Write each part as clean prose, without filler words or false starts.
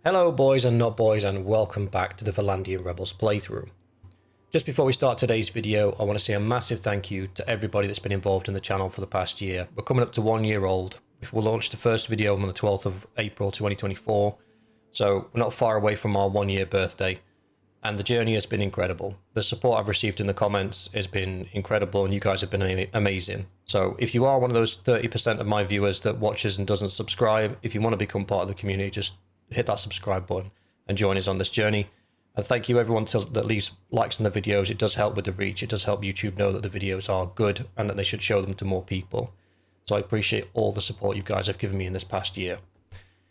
Hello boys and not boys, and welcome back to the Vlandian Rebels playthrough. Just before we start today's video, I want to say a massive thank you to everybody that's been involved in the channel for the past year. We're coming up to 1 year old. We'll launch the first video on the 12th of April 2024, so we're not far away from our 1 year birthday, and the journey has been incredible. The support I've received in the comments has been incredible, and you guys have been amazing. So if you are one of those 30% of my viewers that watches and doesn't subscribe, if you want to become part of the community, just hit that subscribe button and join us on this journey. And thank you everyone that leaves likes on the videos. It does help with the reach. It does help YouTube know that the videos are good and that they should show them to more people. So I appreciate all the support you guys have given me in this past year.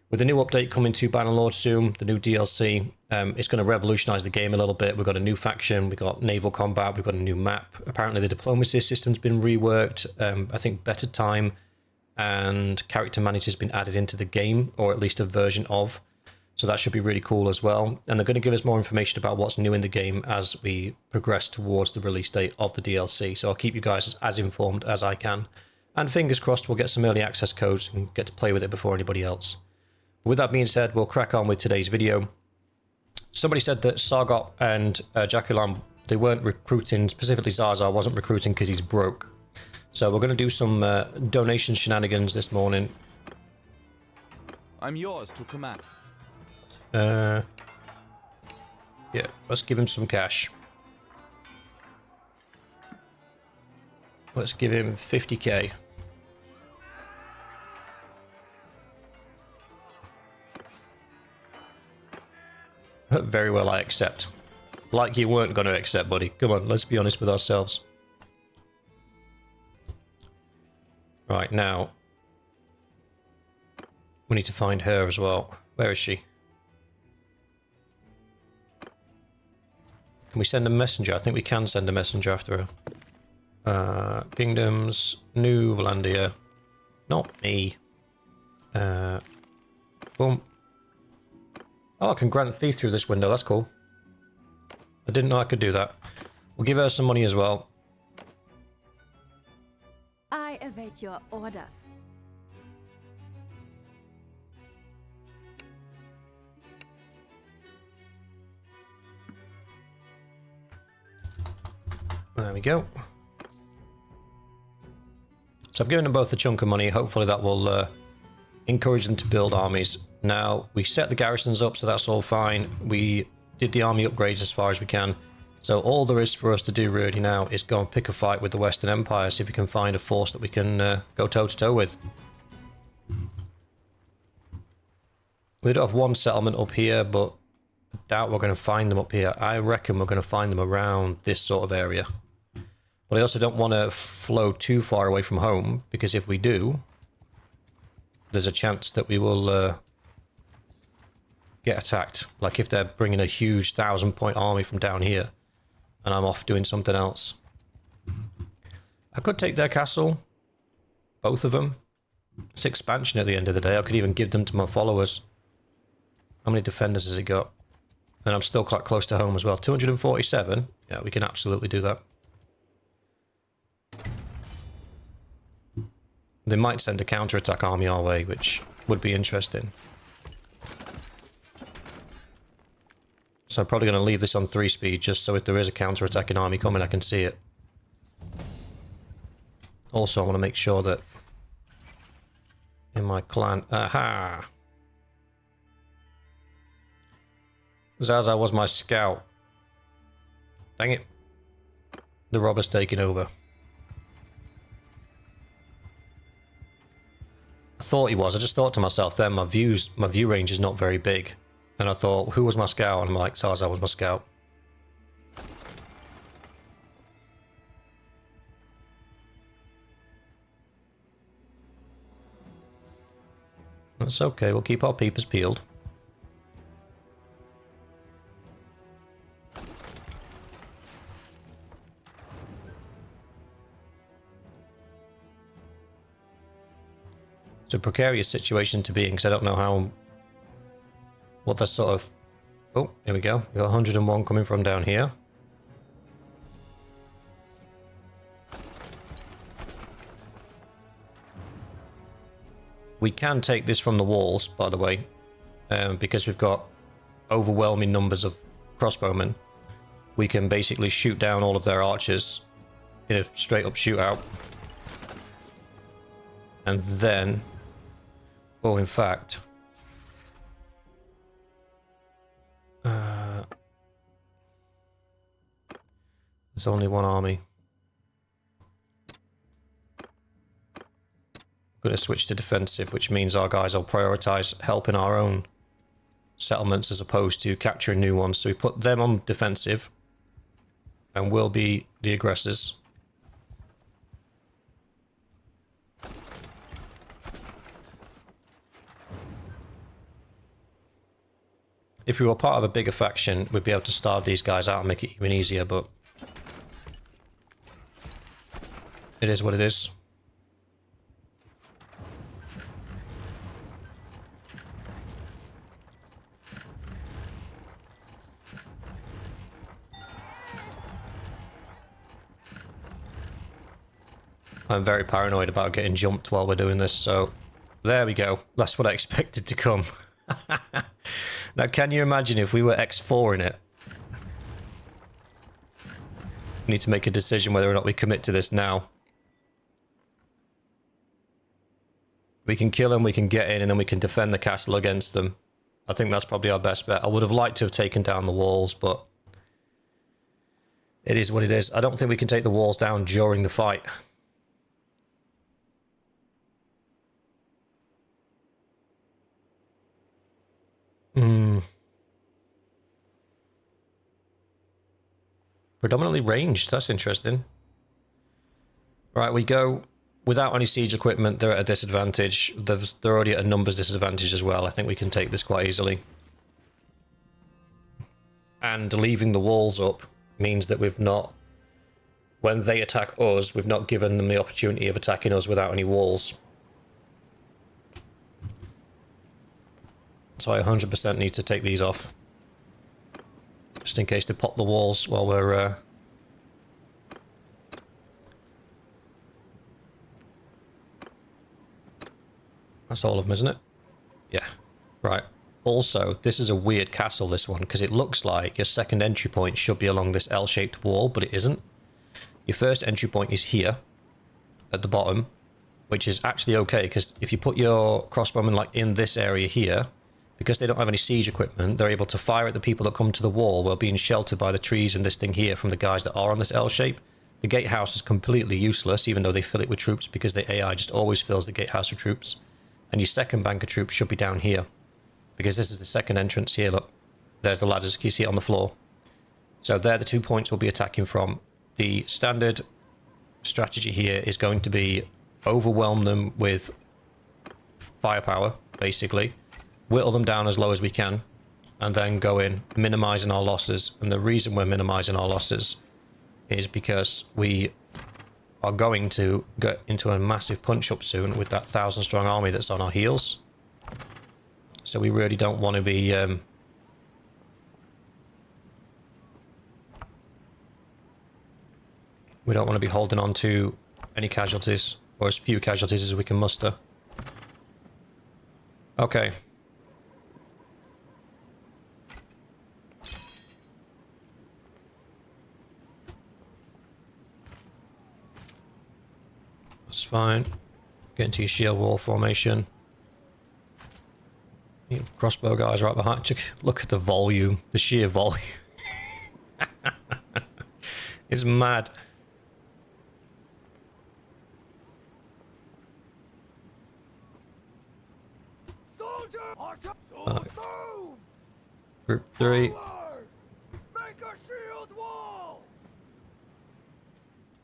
With the new update coming to Bannerlord soon, the new DLC, it's going to revolutionize the game a little bit. We've got a new faction, we've got naval combat, we've got a new map. Apparently the diplomacy system's been reworked. I think better time and character management has been added into the game, or at least a version of. So that should be really cool as well. And they're going to give us more information about what's new in the game as we progress towards the release date of the DLC. So I'll keep you guys as informed as I can. And fingers crossed we'll get some early access codes and get to play with it before anybody else. With that being said, we'll crack on with today's video. Somebody said that Sargot and Jaculam, they weren't recruiting, specifically Zaza wasn't recruiting because he's broke. So we're going to do some donation shenanigans this morning. I'm yours to command. Yeah, let's give him some cash. Let's give him 50k. Very well, I accept. Like you weren't going to accept, buddy. Come on, let's be honest with ourselves. Right, now we need to find her as well. Where is she? Can we send a messenger? I think we can send a messenger after her. Kingdoms, New Vlandia. Not me. Boom. Oh, I can grant fee through this window. That's cool. I didn't know I could do that. We'll give her some money as well. I await your orders. There we go. So I've given them both a chunk of money. Hopefully that will encourage them to build armies. Now, we set the garrisons up, so that's all fine. We did the army upgrades as far as we can. So all there is for us to do really now is go and pick a fight with the Western Empire, see if we can find a force that we can go toe-to-toe with. We don't have one settlement up here, but I doubt we're going to find them up here. I reckon we're going to find them around this sort of area. But I also don't want to flow too far away from home, because if we do, there's a chance that we will get attacked. Like if they're bringing a huge 1,000-point army from down here, and I'm off doing something else. I could take their castle, both of them. It's expansion at the end of the day. I could even give them to my followers. How many defenders has it got? And I'm still quite close to home as well. 247. Yeah, we can absolutely do that. They might send a counterattack army our way, which would be interesting. So I'm probably going to leave this on 3 speed, just so if there is a counterattacking army coming, I can see it. Also, I want to make sure that in my clan... Aha! Zaza was my scout. Dang it. The robber's taking over. I thought he was. I just thought to myself then, my view range is not very big. And I thought, who was my scout? And I'm like, Zaza was my scout. That's okay, we'll keep our peepers peeled. It's a precarious situation to be in, because I don't know how... what the sort of... Oh, here we go. We got 101 coming from down here. We can take this from the walls, by the way. because we've got overwhelming numbers of crossbowmen, we can basically shoot down all of their archers in a straight up shootout. And then, oh, in fact, there's only one army. I'm going to switch to defensive, which means our guys will prioritize helping our own settlements as opposed to capturing new ones. So we put them on defensive and we'll be the aggressors. If we were part of a bigger faction, we'd be able to starve these guys out and make it even easier, but it is what it is. I'm very paranoid about getting jumped while we're doing this, so there we go. That's what I expected to come. Now, can you imagine if we were X4 in it? We need to make a decision whether or not we commit to this now. We can kill them, we can get in, and then we can defend the castle against them. I think that's probably our best bet. I would have liked to have taken down the walls, but it is what it is. I don't think we can take the walls down during the fight. Predominantly ranged, that's interesting. Right, we go without any siege equipment, they're at a disadvantage. They're already at a numbers disadvantage as well. I think we can take this quite easily. And leaving the walls up means that we've not, when they attack us, we've not given them the opportunity of attacking us without any walls. So I 100% need to take these off. Just in case they pop the walls while we're... That's all of them, isn't it? Yeah. Right. Also, this is a weird castle, this one, because it looks like your second entry point should be along this L-shaped wall, but it isn't. Your first entry point is here, at the bottom, which is actually okay, because if you put your crossbowmen like in this area here, because they don't have any siege equipment, they're able to fire at the people that come to the wall while being sheltered by the trees and this thing here from the guys that are on this L shape. The gatehouse is completely useless, even though they fill it with troops, because the AI just always fills the gatehouse with troops. And your second bank of troops should be down here, because this is the second entrance here. Look, there's the ladders. Can you see it on the floor? So they're the 2 points we'll be attacking from. The standard strategy here is going to be overwhelm them with firepower, basically. Whittle them down as low as we can, and then go in, minimizing our losses. And the reason we're minimizing our losses is because we are going to get into a massive punch-up soon with that 1,000-strong army that's on our heels. So we really don't want to be... we don't want to be holding on to any casualties, or as few casualties as we can muster. Okay. That's fine. Get into your shield wall formation. Your crossbow guys right behind you. Look at the volume, the sheer volume. It's mad. Group 3. Make a shield wall!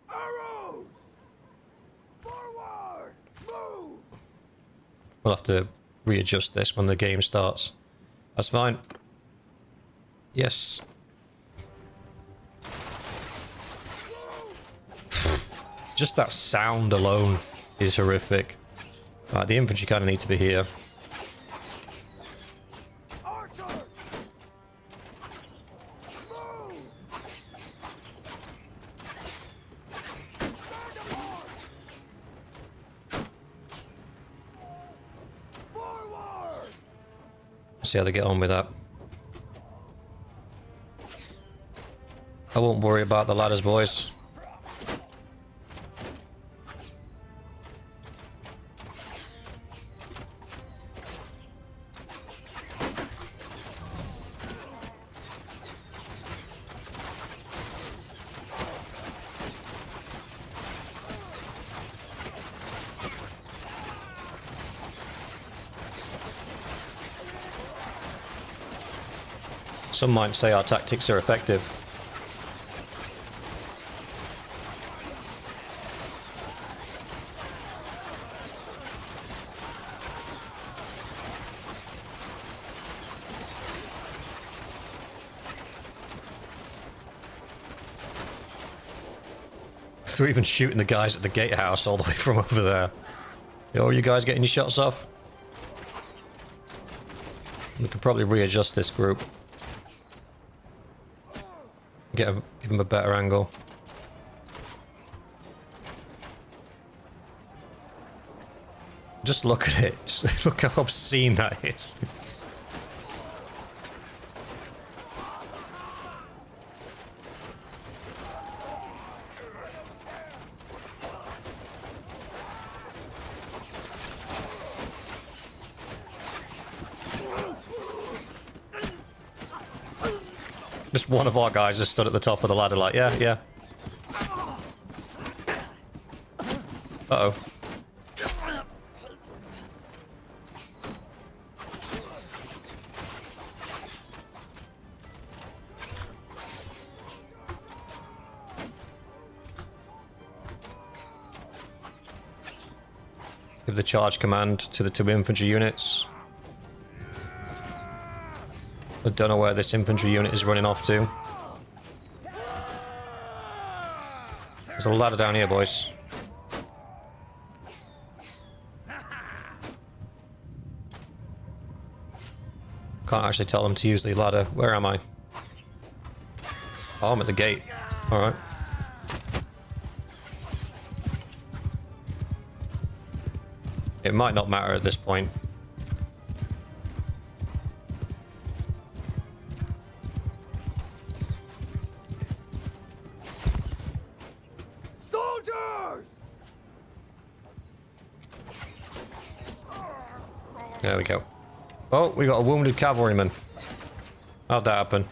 Arrows! Forward! Move! We'll have to readjust this when the game starts. That's fine. Yes. Just that sound alone is horrific. Right, the infantry kind of need to be here. see how they get on with that. I won't worry about the ladders, boys. Some might say our tactics are effective. They're even shooting the guys at the gatehouse all the way from over there. Yo, are you guys getting your shots off? We could probably readjust this group. Give them a better angle. Just look at it. Just look how obscene that is. Just one of our guys just stood at the top of the ladder like, yeah, yeah. Uh-oh. Give the charge command to the 2 infantry units. I don't know where this infantry unit is running off to. There's a ladder down here, boys. Can't actually tell them to use the ladder. Where am I? Oh, I'm at the gate. Alright. It might not matter at this point. There we go. Oh, we got a wounded cavalryman. How'd that happen?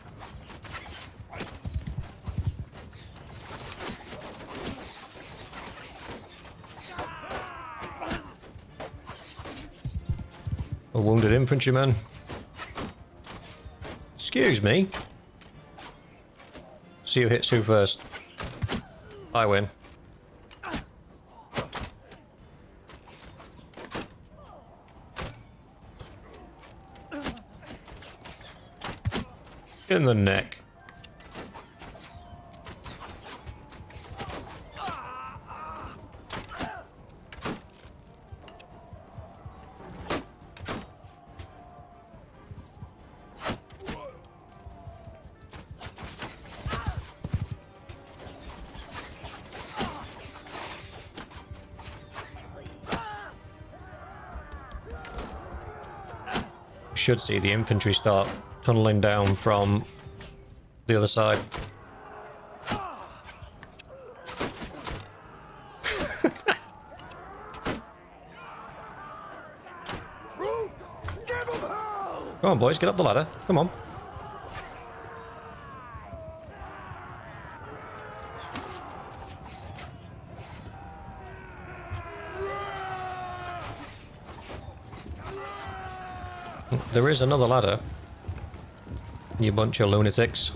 A wounded infantryman. Excuse me. See who hits who first. I win. In the neck. Should see the infantry start tunneling down from the other side. Come on, boys, get up the ladder. Come on. There is another ladder. You bunch of lunatics.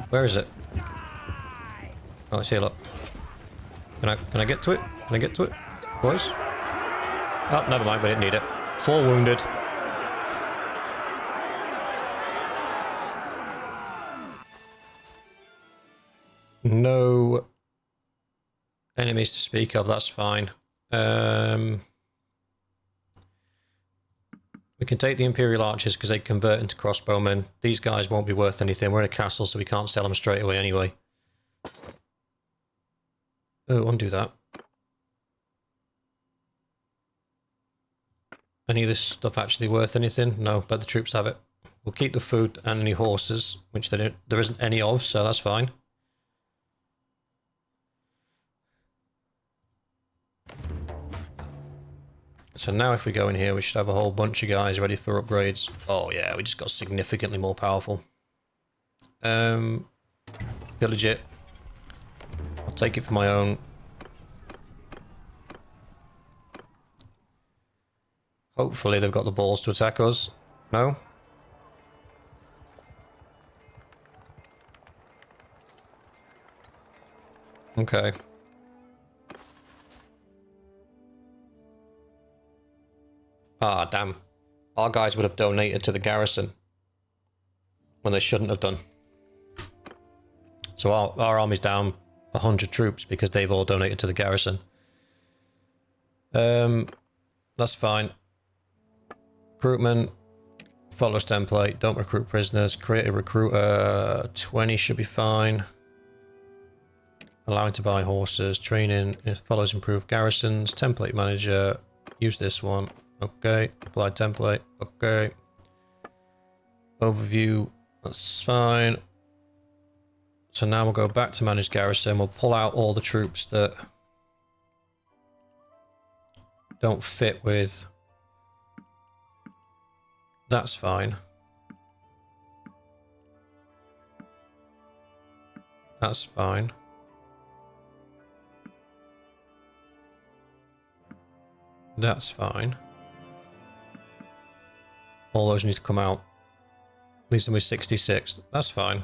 Where is it? Oh, it's here, look. Can I get to it? Can I get to it? Boys? Oh, never mind, we didn't need it. 4 wounded. No enemies to speak of, that's fine. We can take the Imperial Archers because they convert into crossbowmen. These guys won't be worth anything. We're in a castle, so we can't sell them straight away anyway. Oh, undo that. any of this stuff actually worth anything? No, let the troops have it. We'll keep the food and any horses, which there isn't any of, so that's fine. So now if we go in here, we should have a whole bunch of guys ready for upgrades. Oh yeah, we just got significantly more powerful. Pillage it. I'll take it for my own. Hopefully they've got the balls to attack us. No? Okay. Ah, damn. Our guys would have donated to the garrison when they shouldn't have done. So our army's down 100 troops because they've all donated to the garrison. That's fine. Recruitment. Followers template. Don't recruit prisoners. Create a recruiter. 20 should be fine. Allowing to buy horses. Training. If follows improve garrisons. Template manager. Use this one. Okay. Apply template. Okay. Overview. That's fine. So now we'll go back to manage garrison. We'll pull out all the troops that don't fit with. That's fine. That's fine. That's fine. All those need to come out. Leaves them with 66. That's fine.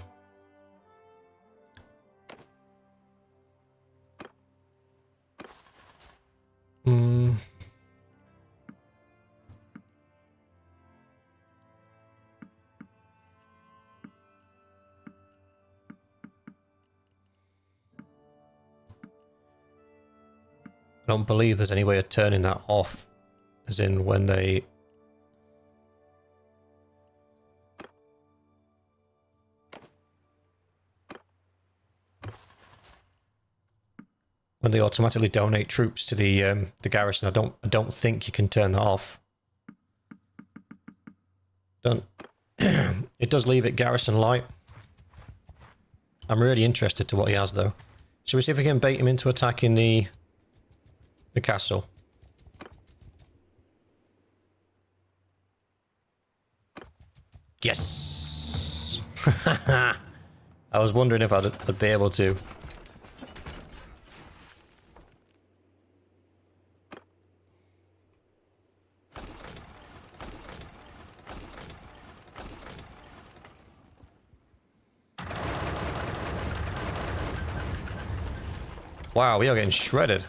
I don't believe there's any way of turning that off, as in when they... when they automatically donate troops to the garrison. I don't think you can turn that off. Don't. It does leave it garrison light. I'm really interested to what he has though. Shall we see if we can bait him into attacking the castle? Yes. I was wondering if I'd be able to. Wow, we are getting shredded.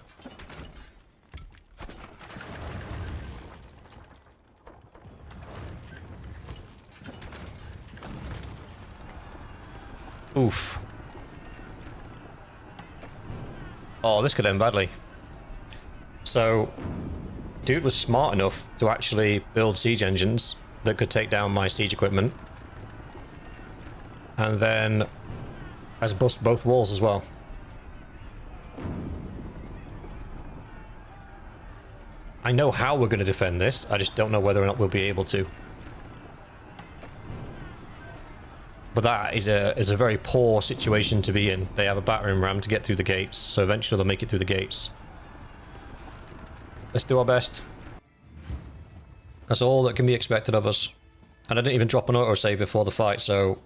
Oof. Oh, this could end badly. So, dude was smart enough to actually build siege engines that could take down my siege equipment. And then has bust both walls as well. I know how we're going to defend this, I just don't know whether or not we'll be able to. But that is a very poor situation to be in. They have a battering ram to get through the gates, so eventually they'll make it through the gates. Let's do our best. That's all that can be expected of us. And I didn't even drop an autosave before the fight, so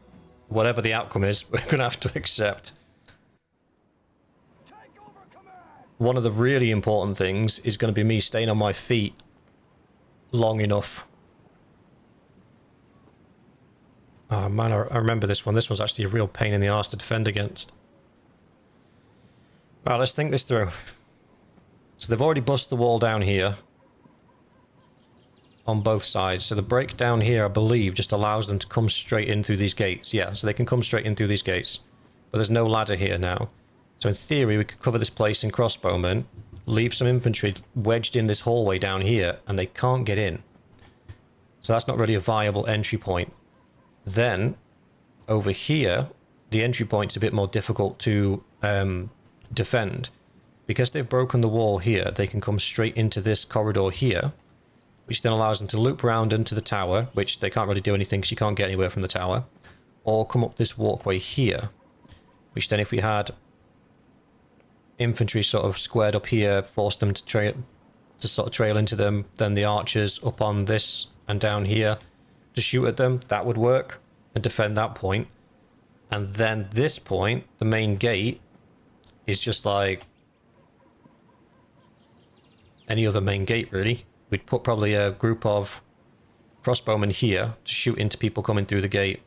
whatever the outcome is, we're going to have to accept. One of the really important things is going to be me staying on my feet long enough. Oh man, I remember this one. This one's actually a real pain in the arse to defend against. Right, let's think this through. So they've already bust the wall down here. On both sides. So the break down here, I believe, just allows them to come straight in through these gates. Yeah, so they can come straight in through these gates. But there's no ladder here now. So in theory, we could cover this place in crossbowmen, leave some infantry wedged in this hallway down here, and they can't get in. So that's not really a viable entry point. Then, over here, the entry point's a bit more difficult to defend. Because they've broken the wall here, they can come straight into this corridor here, which then allows them to loop around into the tower, which they can't really do anything because you can't get anywhere from the tower, or come up this walkway here, which then if we had infantry sort of squared up here, force them to sort of trail into them, then the archers up on this and down here to shoot at them, that would work and defend that point. And then this point, the main gate, is just like any other main gate really. We'd put probably a group of crossbowmen here to shoot into people coming through the gate,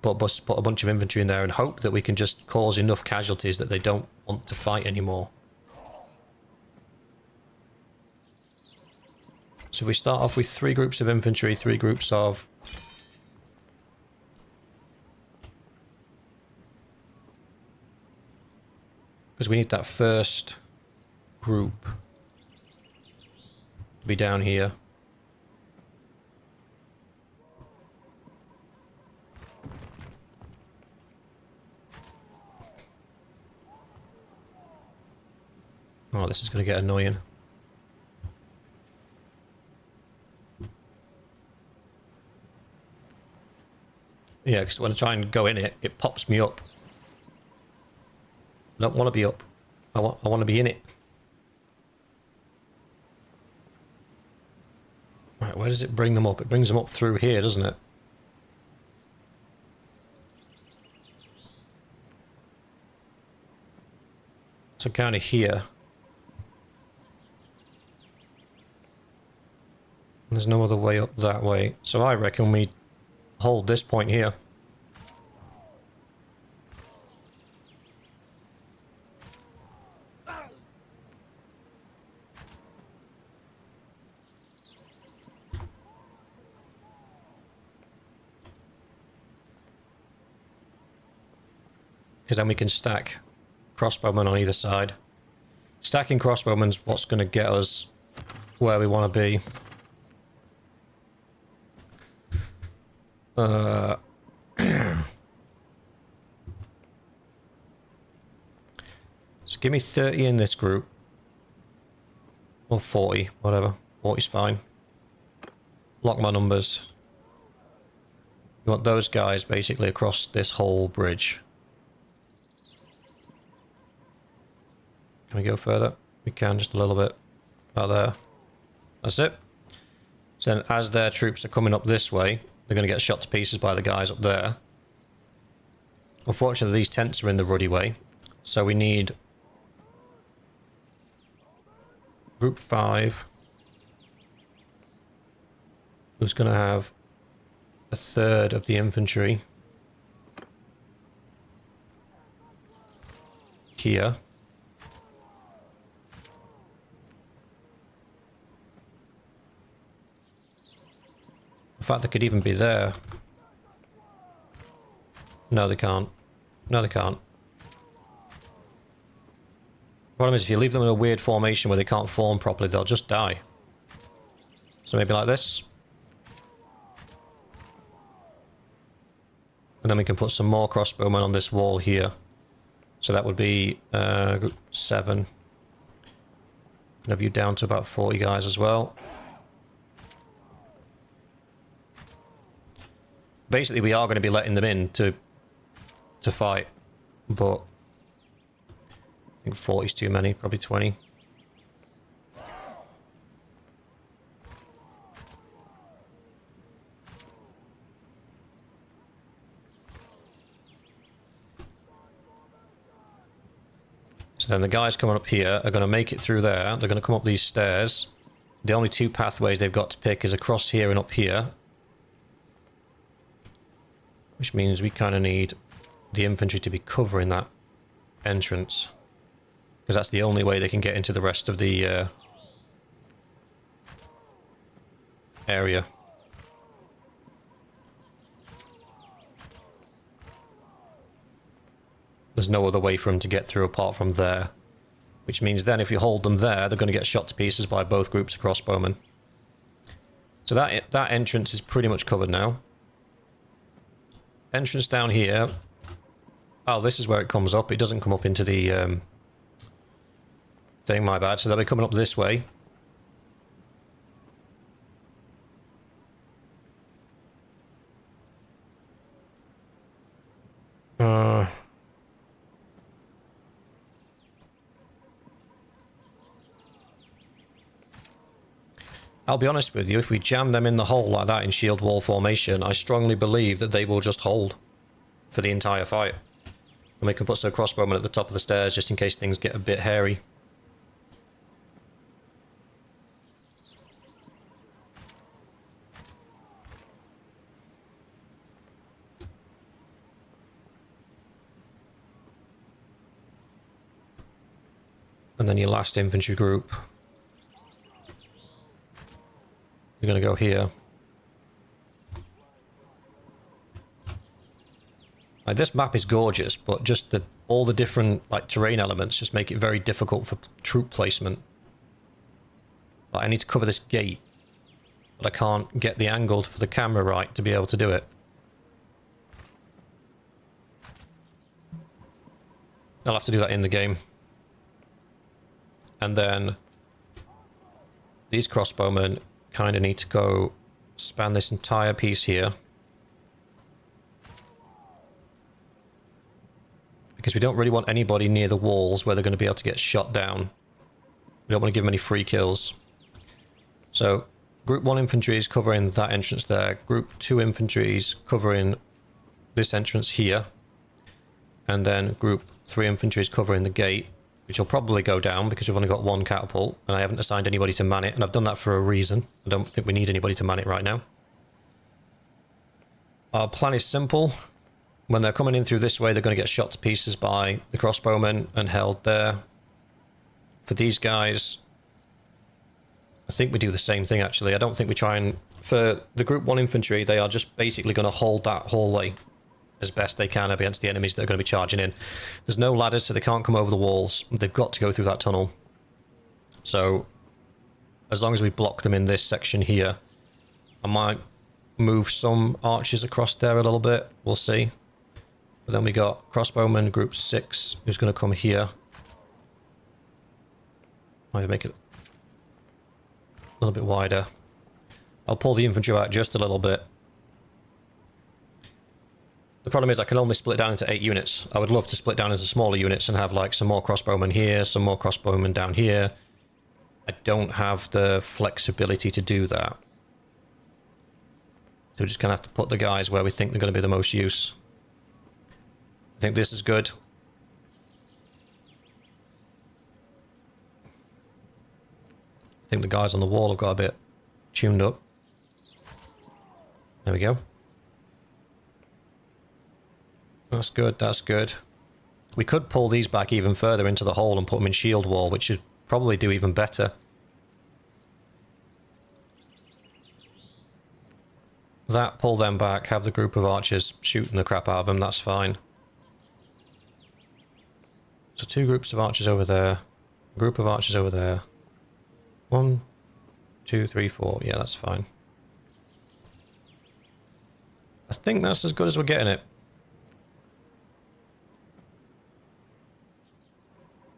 but put a bunch of infantry in there and hope that we can just cause enough casualties that they don't want to fight anymore. So if we start off with 3 groups of infantry, 3 groups of because we need that first group to be down here. Oh, this is going to get annoying. Yeah, because when I try and go in it, it pops me up. I don't want to be up. I want to be in it. Right, where does it bring them up? It brings them up through here, doesn't it? So kind of here. There's no other way up that way. So I reckon we hold this point here. Because then we can stack crossbowmen on either side. Stacking crossbowmen's what's going to get us where we want to be. So give me 30 in this group. Or 40, whatever. 40's fine. Lock my numbers. You want those guys basically across this whole bridge. Can we go further? We can, just a little bit. About there. That's it. So then as their troops are coming up this way, they're going to get shot to pieces by the guys up there. Unfortunately, these tents are in the ruddy way. So we need group 5, who's going to have a third of the infantry here. In fact, they could even be there. No, they can't. No, they can't. Problem is, if you leave them in a weird formation where they can't form properly, they'll just die. So maybe like this. And then we can put some more crossbowmen on this wall here. So that would be group 7. And have you down to about 40 guys as well. Basically, we are going to be letting them in to fight, but I think 40 is too many, probably 20. So then the guys coming up here are going to make it through there. They're going to come up these stairs. The only 2 pathways they've got to pick is across here and up here. Which means we kind of need the infantry to be covering that entrance. Because that's the only way they can get into the rest of the area. There's no other way for them to get through apart from there. Which means then if you hold them there, they're going to get shot to pieces by both groups of crossbowmen. So that entrance is pretty much covered now. Entrance down here. Oh, this is where it comes up. It doesn't come up into the thing, my bad. So they'll be coming up this way. I'll be honest with you, if we jam them in the hole like that in shield wall formation, I strongly believe that they will just hold for the entire fight. And we can put some crossbowmen at the top of the stairs just in case things get a bit hairy. And then your last infantry group. You're going to go here. Like, this map is gorgeous, but just all the different like terrain elements just make it very difficult for troop placement. Like, I need to cover this gate, but I can't get the angle for the camera right to be able to do it. I'll have to do that in the game. And then these crossbowmen kind of need to go span this entire piece here. Because we don't really want anybody near the walls where they're going to be able to get shot down. We don't want to give them any free kills. So, Group 1 infantry is covering that entrance there. Group 2 infantry is covering this entrance here. And then Group 3 infantry is covering the gate, which will probably go down because we've only got one catapult, and I haven't assigned anybody to man it, and I've done that for a reason. I don't think we need anybody to man it right now. Our plan is simple. When they're coming in through this way, they're going to get shot to pieces by the crossbowmen and held there. For these guys, I think we do the same thing, actually. I don't think we try and... For the Group 1 infantry, they are just basically going to hold that hallway as best they can against the enemies that are going to be charging in. There's no ladders, so they can't come over the walls. They've got to go through that tunnel. So, as long as we block them in this section here, I might move some archers across there a little bit. We'll see. But then we got crossbowman group 6, who's going to come here. Might make it a little bit wider. I'll pull the infantry out just a little bit. The problem is I can only split down into 8 units. I would love to split down into smaller units and have like some more crossbowmen here, some more crossbowmen down here. I don't have the flexibility to do that. So we're just going to have to put the guys where we think they're going to be the most use. I think this is good. I think the guys on the wall have got a bit tuned up. There we go. That's good, that's good. We could pull these back even further into the hole and put them in shield wall, which should probably do even better. That, pull them back, have the group of archers shooting the crap out of them, that's fine. So 2 groups of archers over there, a group of archers over there. 1, 2, 3, 4, yeah, that's fine. I think that's as good as we're getting it.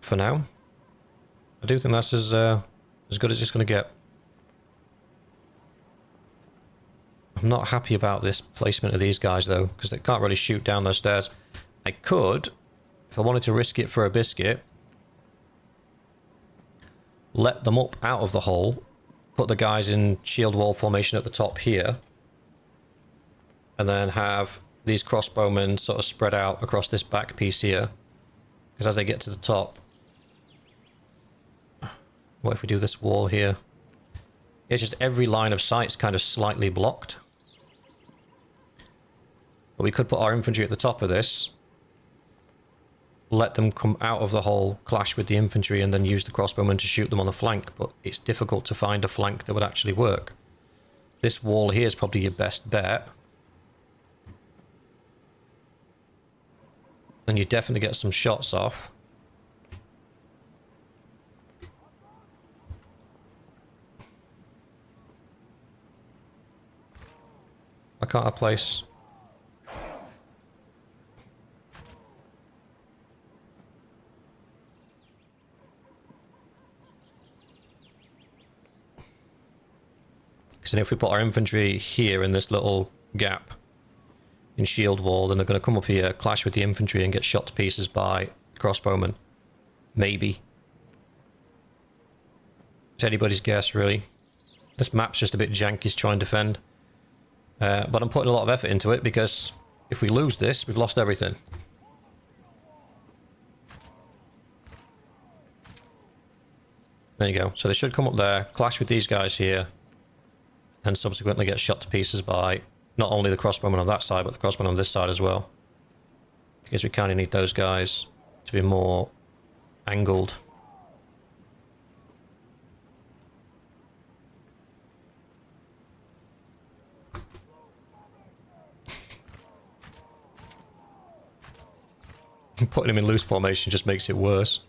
For now. I do think that's as good as it's going to get. I'm not happy about this placement of these guys though, because they can't really shoot down those stairs. I could, if I wanted to risk it for a biscuit, let them up out of the hole, put the guys in shield wall formation at the top here, and then have these crossbowmen sort of spread out across this back piece here. Because as they get to the top... What if we do this wall here? It's just every line of sight's kind of slightly blocked. But we could put our infantry at the top of this. Let them come out of the hole, clash with the infantry, and then use the crossbowmen to shoot them on the flank. But it's difficult to find a flank that would actually work. This wall here is probably your best bet. And you definitely get some shots off. I can't have place. Because if we put our infantry here in this little gap, fucking shield wall, then they're going to come up here, clash with the infantry and get shot to pieces by crossbowmen. Maybe. It's anybody's guess, really. This map's just a bit janky to try and defend. But I'm putting a lot of effort into it because if we lose this, we've lost everything. There you go. So they should come up there, clash with these guys here, and subsequently get shot to pieces by not only the crossbowmen on that side, but the crossbowmen on this side as well. Because we kind of need those guys to be more angled. Putting him in loose formation just makes it worse.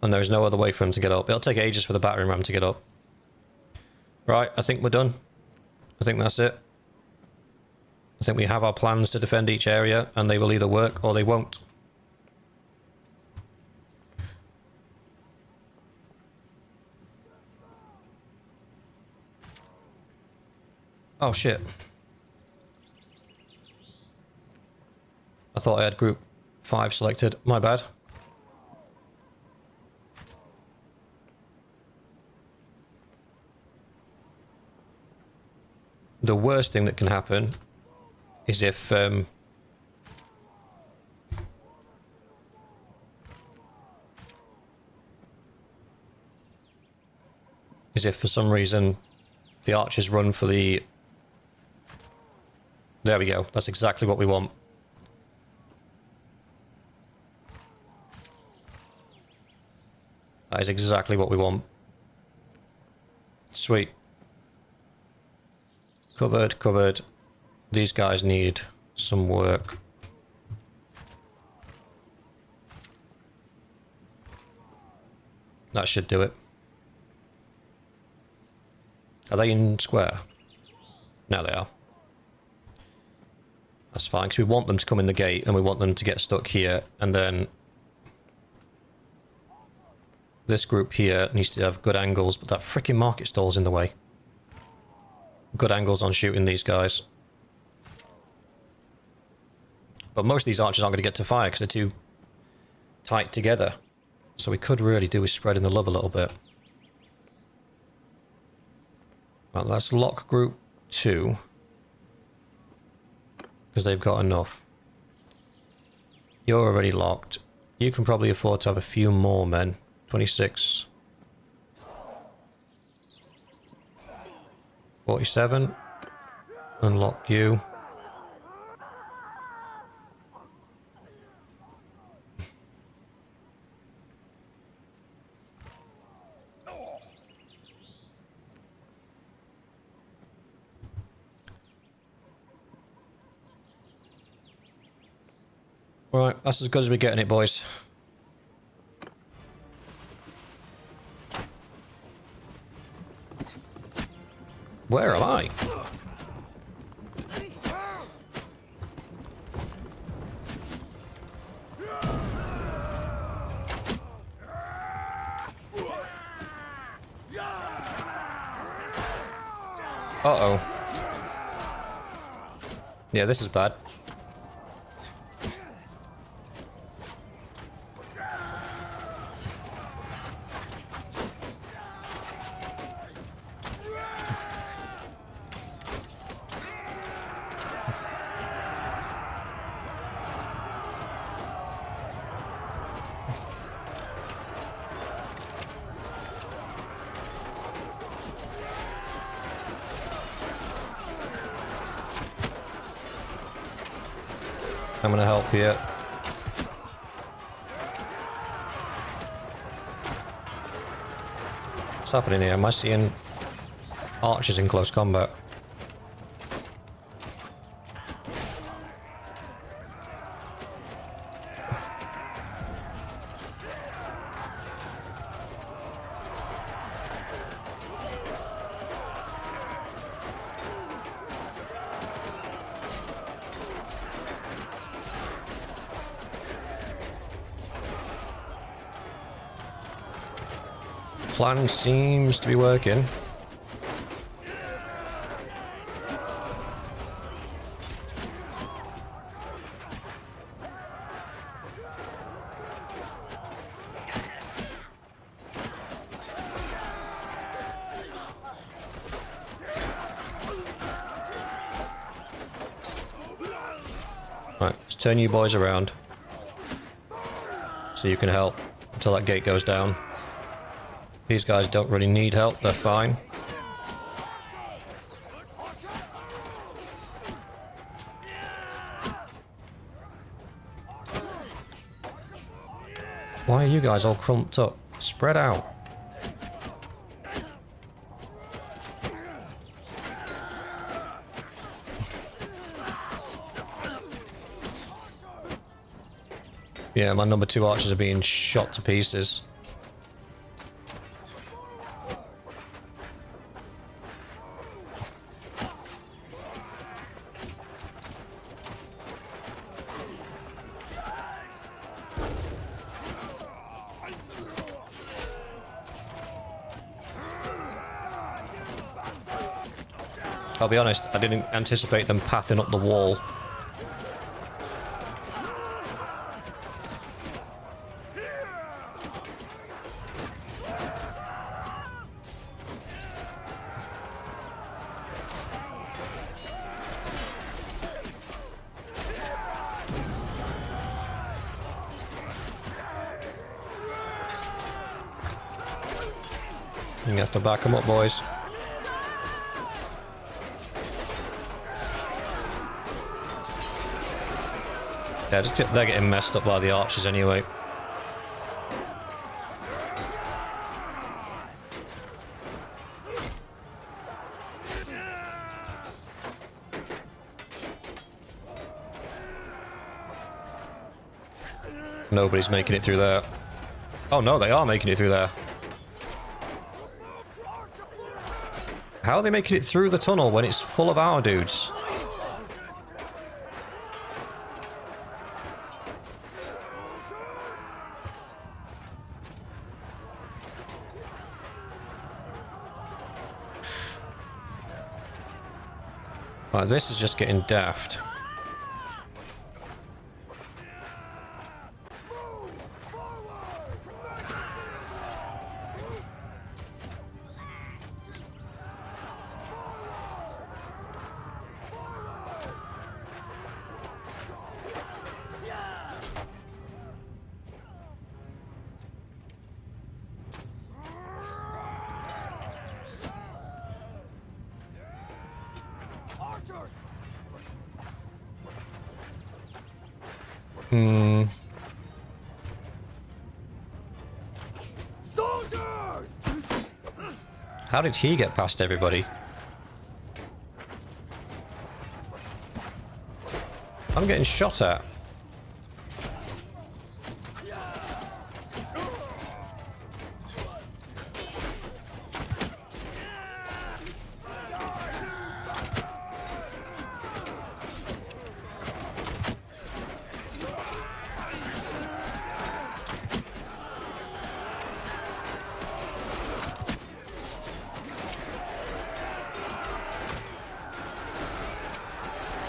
And there is no other way for him to get up. It'll take ages for the battering ram to get up. Right, I think we're done. I think that's it. I think we have our plans to defend each area, and they will either work or they won't. Oh shit. I thought I had group 5 selected. My bad. The worst thing that can happen is if for some reason the archers run for the... There we go. That's exactly what we want. That is exactly what we want. Sweet. Covered, covered. These guys need some work. That should do it. Are they in square? No, they are. That's fine, because we want them to come in the gate, and we want them to get stuck here, and then... This group here needs to have good angles, but that freaking market stall's in the way. Good angles on shooting these guys. But most of these archers aren't going to get to fire because they're too tight together. So we could really do with spreading the love a little bit. Well, let's lock group 2. Because they've got enough. You're already locked. You can probably afford to have a few more men. 26. 47. Unlock you. Right, that's as good as we're getting it, boys. Where am I? Uh-oh. Yeah, this is bad. I'm gonna help here. What's happening here? Am I seeing archers in close combat? plan seems to be working. Right, let's turn you boys around so you can help until that gate goes down. These guys don't really need help, they're fine. Why are you guys all crumped up? Spread out. Yeah, my number 2 archers are being shot to pieces. I'll be honest, I didn't anticipate them pathing up the wall. You have to back them up, boys. Yeah, they're getting messed up by the archers anyway. Nobody's making it through there. Oh no, they are making it through there. How are they making it through the tunnel when it's full of our dudes? Right, this is just getting daft. Soldiers! How did he get past everybody? I'm getting shot at.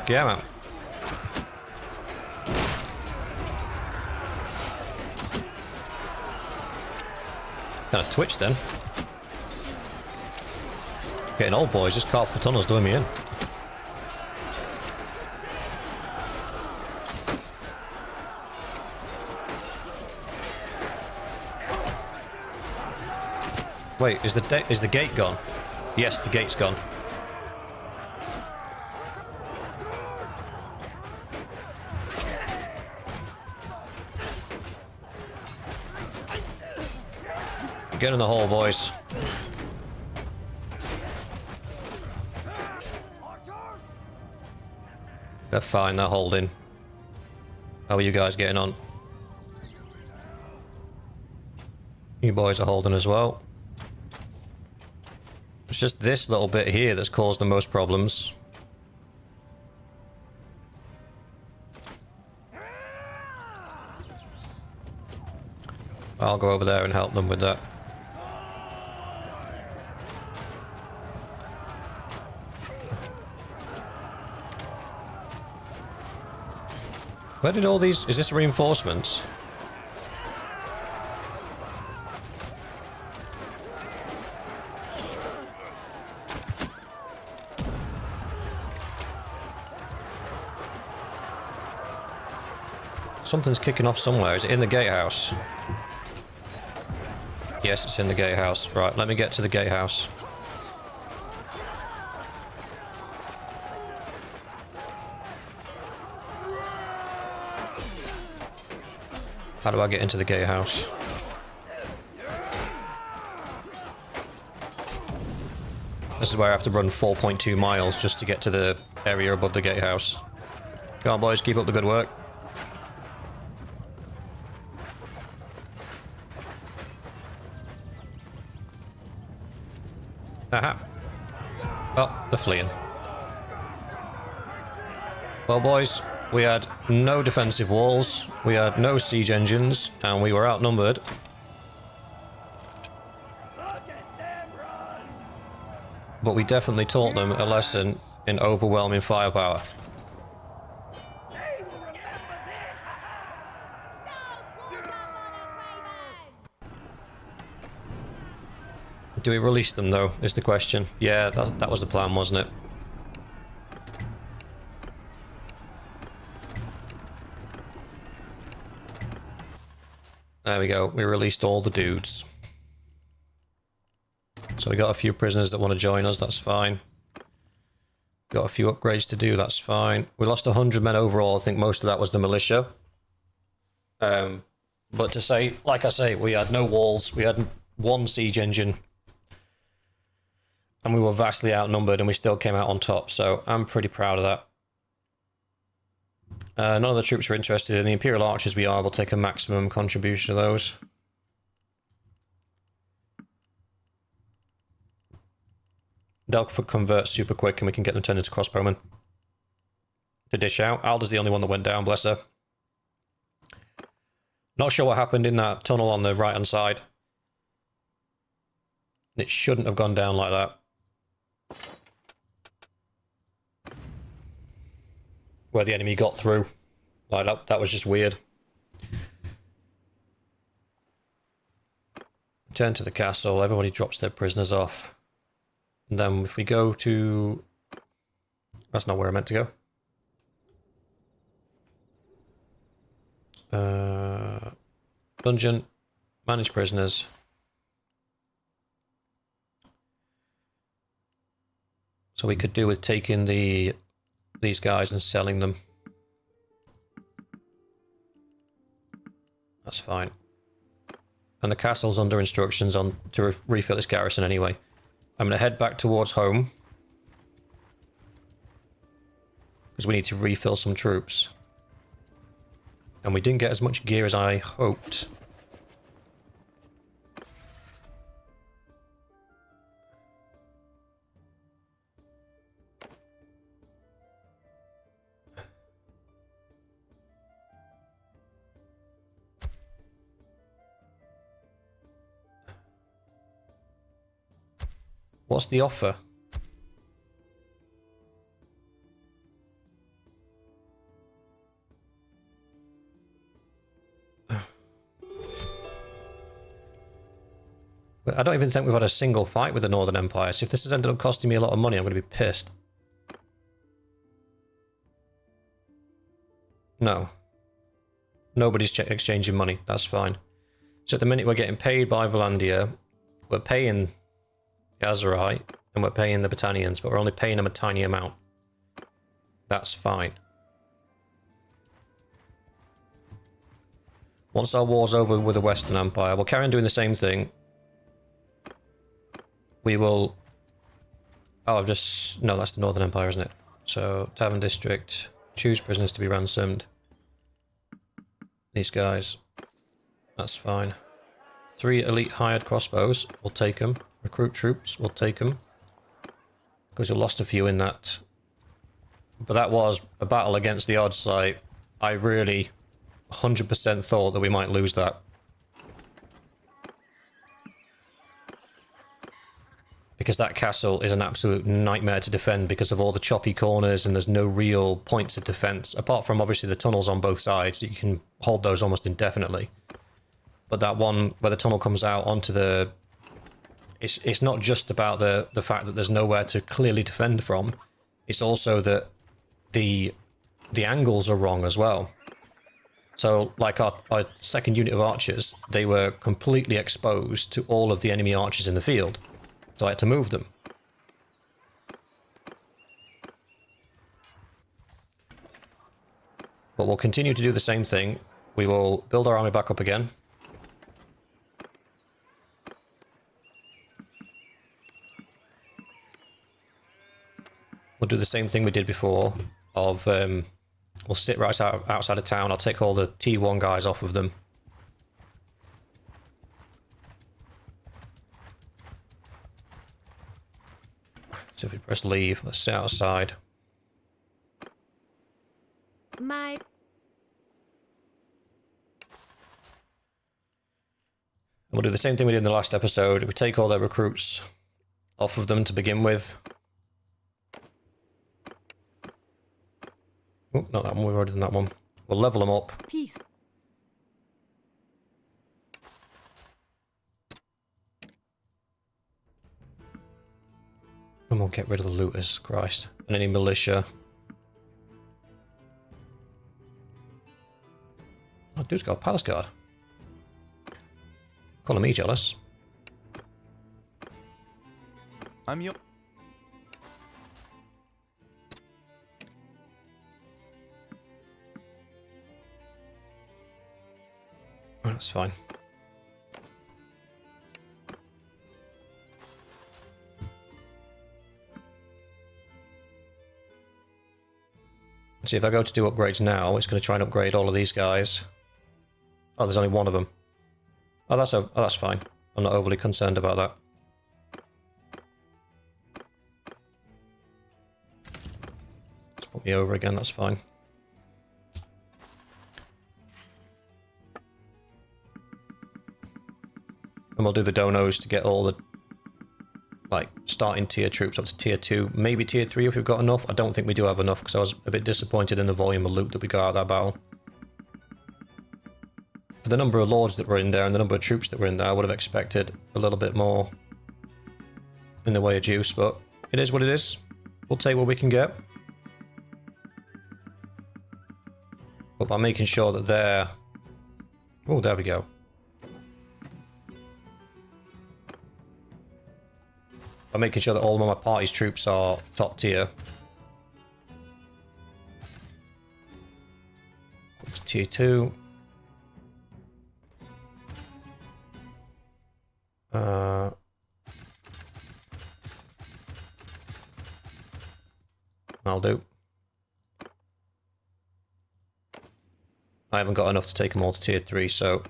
Yeah, man. Kind of twitched then. Getting old, boys. This carpal tunnel's doing me in. Wait, is the gate gone? Yes, the gate's gone. Get in the hole, boys. They're fine, they're holding. How are you guys getting on? You boys are holding as well. It's just this little bit here that's caused the most problems. I'll go over there and help them with that. Where did all these... Is this reinforcements? Something's kicking off somewhere. Is it in the gatehouse? Yes, it's in the gatehouse. Right, let me get to the gatehouse. How do I get into the gatehouse? This is where I have to run 4.2 miles just to get to the area above the gatehouse. Come on, boys, keep up the good work. Aha. Oh, they're fleeing. Well, boys, we had no defensive walls, we had no siege engines, and we were outnumbered. But we definitely taught them a lesson in overwhelming firepower. Do we release them, though, is the question. Yeah, that was the plan, wasn't it? There we go. We released all the dudes. So we got a few prisoners that want to join us. That's fine. Got a few upgrades to do. That's fine. We lost 100 men overall. I think most of that was the militia. But to say, like I say, we had no walls. We had one siege engine. And we were vastly outnumbered and we still came out on top. So I'm pretty proud of that. None of the troops are interested in the Imperial Archers. We are. We'll take a maximum contribution of those. They'll convert super quick and we can get them turned into crossbowmen. To dish out. Alda's the only one that went down, bless her. Not sure what happened in that tunnel on the right hand side. It shouldn't have gone down like that. Where the enemy got through. Like that was just weird. Return to the castle. Everybody drops their prisoners off. And then if we go to... That's not where I meant to go. Dungeon. Manage prisoners. So we could do with taking these guys and selling them. That's fine. And the castle's under instructions on to refill its garrison anyway. I'm going to head back towards home. Because we need to refill some troops. And we didn't get as much gear as I hoped. What's the offer? I don't even think we've had a single fight with the Northern Empire, so if this has ended up costing me a lot of money, I'm going to be pissed. No. Nobody's exchanging money, that's fine. So at the minute we're getting paid by Vlandia, we're paying Azerite, and we're paying the Battanians, but we're only paying them a tiny amount. That's fine. Once our war's over with the Western Empire, we'll carry on doing the same thing. We will... Oh, I've just... No, that's the Northern Empire, isn't it? So, Tavern District, choose prisoners to be ransomed. These guys. That's fine. 3 elite hired crossbows, we'll take them. Recruit troops, we'll take them. Because we lost a few in that. But that was a battle against the odds. Like, I really 100% thought that we might lose that. because that castle is an absolute nightmare to defend because of all the choppy corners, and there's no real points of defense apart from obviously the tunnels on both sides. You can hold those almost indefinitely, but that one where the tunnel comes out onto the, it's not just about the fact that there's nowhere to clearly defend from. It's also that the angles are wrong as well. So like our second unit of archers, they were completely exposed to all of the enemy archers in the field, so I had to move them. But we'll continue to do the same thing. We will build our army back up again. We'll do the same thing we did before of, we'll sit right outside of town. I'll take all the T1 guys off of them. So if we press leave, let's sit outside. My... We'll do the same thing we did in the last episode. We take all their recruits off of them to begin with. Oh, not that one. We've already done that one. We'll level them up. Peace. And we'll get rid of the looters, Christ. And any militia. Oh, dude's got a palace guard. Calling me jealous. I'm your... Oh, that's fine. See, if I go to do upgrades now, it's going to try and upgrade all of these guys. Oh, there's only one of them. Oh, that's fine. I'm not overly concerned about that. Let's put me over again, that's fine. And we'll do the donos to get all the, like, starting tier troops up to tier 2, maybe tier 3 if we've got enough. I don't think we do have enough because I was a bit disappointed in the volume of loot that we got out of that battle. For the number of lords that were in there and the number of troops that were in there, I would have expected a little bit more in the way of juice, but it is what it is. We'll take what we can get. But by making sure that they're... Oh, there we go. By making sure that all of my party's troops are top tier. Up to tier 2. I'll do. I haven't got enough to take them all to tier 3, so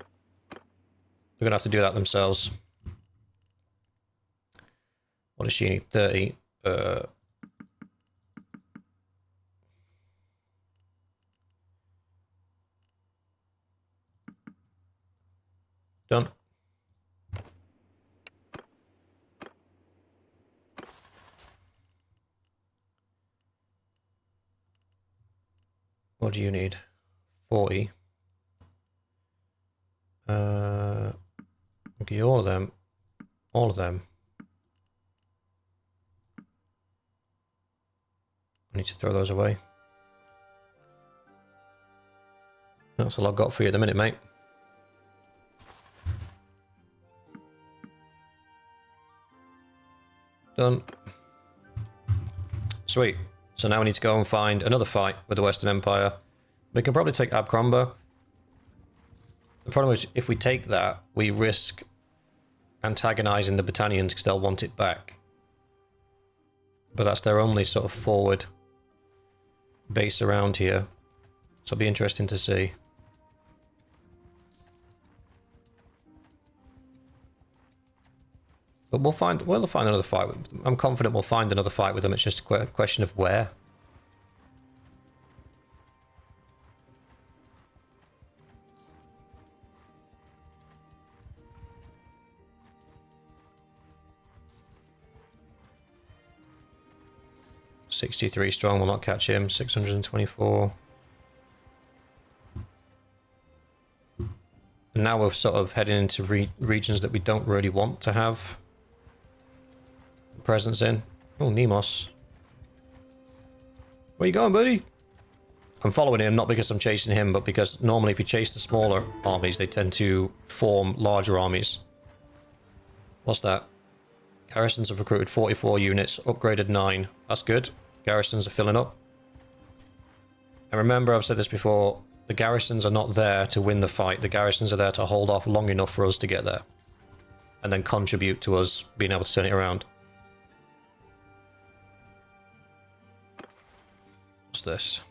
they're going to have to do that themselves. What does she need? 30. Done. What do you need? 40. Okay, all of them. All of them. I need to throw those away. That's all I've got for you at the minute, mate. Done. Sweet. So now we need to go and find another fight with the Western Empire. We can probably take Abcromba. The problem is, if we take that, we risk antagonizing the Britannians because they'll want it back. But that's their only sort of forward base around here. So it'll be interesting to see. But we'll find another fight. I'm confident we'll find another fight with them. It's just a question of where. 63 strong will not catch him. 624. And now we're sort of heading into regions that we don't really want to have a presence in. Oh, Nemos. Where you going, buddy? I'm following him, not because I'm chasing him, but because normally if you chase the smaller armies, they tend to form larger armies. What's that? Garrisons have recruited 44 units, upgraded 9. That's good. Garrisons are filling up. And remember, I've said this before, the garrisons are not there to win the fight. The garrisons are there to hold off long enough for us to get there. And then contribute to us being able to turn it around. What's this?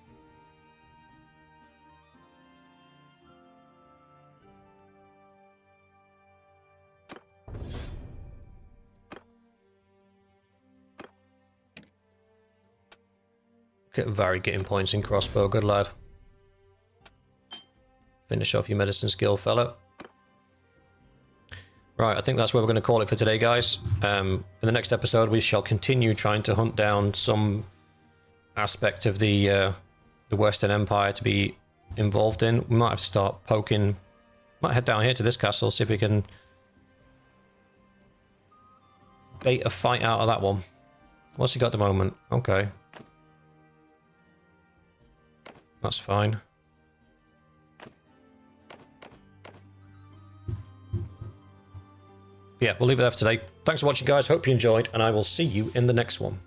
Get Vary getting points in crossbow, good lad. Finish off your medicine skill, fellow. Right, I think that's where we're going to call it for today, guys. In the next episode, we shall continue trying to hunt down some aspect of the Western Empire to be involved in. We might have to start poking. Might head down here to this castle, see if we can bait a fight out of that one. What's he got at the moment? Okay. That's fine. Yeah, we'll leave it there for today. Thanks for watching, guys. Hope you enjoyed, and I will see you in the next one.